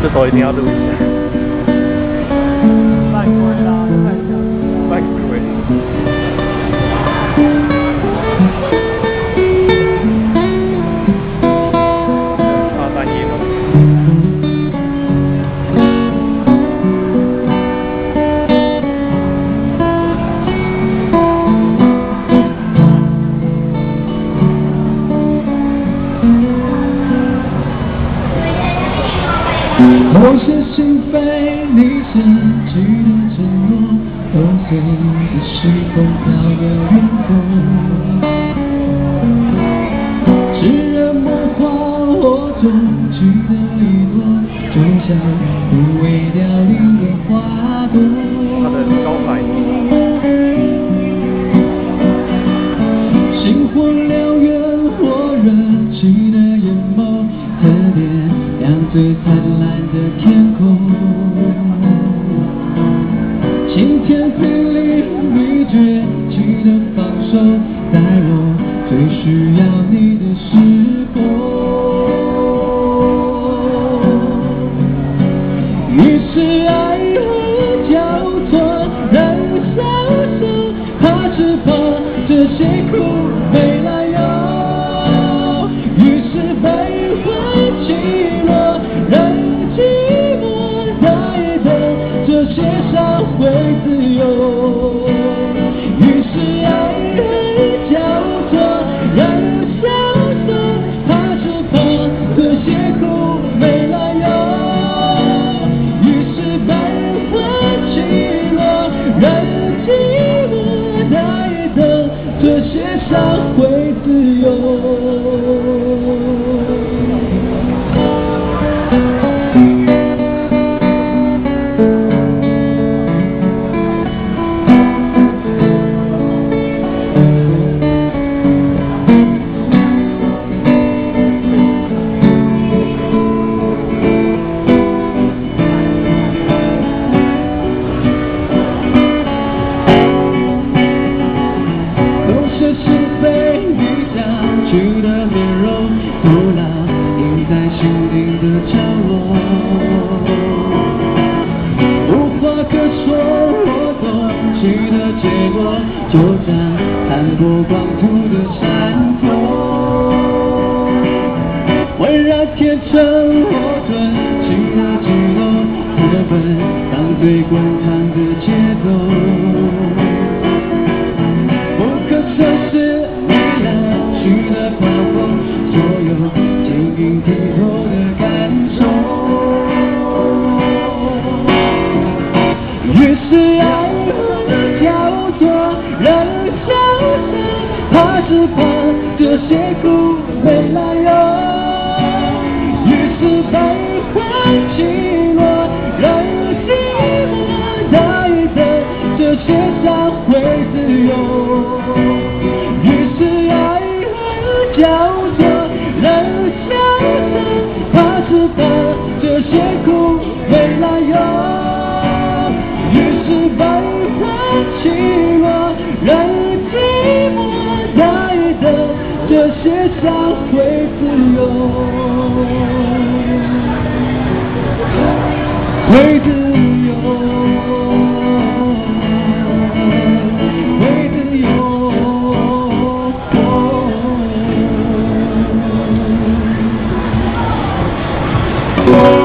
这首一定要录一下。犯规啦！犯规。啊，单音哦。某些心扉，你曾记得承诺，都随着时空飘个云风。炙热梦话，我总记得一朵，就像枯萎凋零的花朵。他的高反应。星火燎原，火热气的眼眸，特别亮最灿烂的天空。晴天霹雳，你崛起的放手，在我最需要你的时候。于是爱恨交错，人消失，怕只怕这些苦没来由。于是悲欢起落，人寂寞来的这些伤会自由。于是爱恨交错，人消失，怕只怕这些苦没来由。于是悲欢起落，人寂寞来的这些伤会自由。去的面容，古老印在心底的角落。无话可说，我懂起的结果，就像看过光秃的山坡。温热天成火准，起的激动，资本当最滚烫的节奏。不可测试未来去的飘风，所有晶莹剔透的感受。于是爱恨交错，人消失，怕只怕这些苦没来由。于是悲欢起落，人寂寞来的这些伤会自由。于是爱恨交错，人消失，怕只怕这些苦没来由。于是悲欢起落，人寂寞来的这些伤会自由，会自由。Oh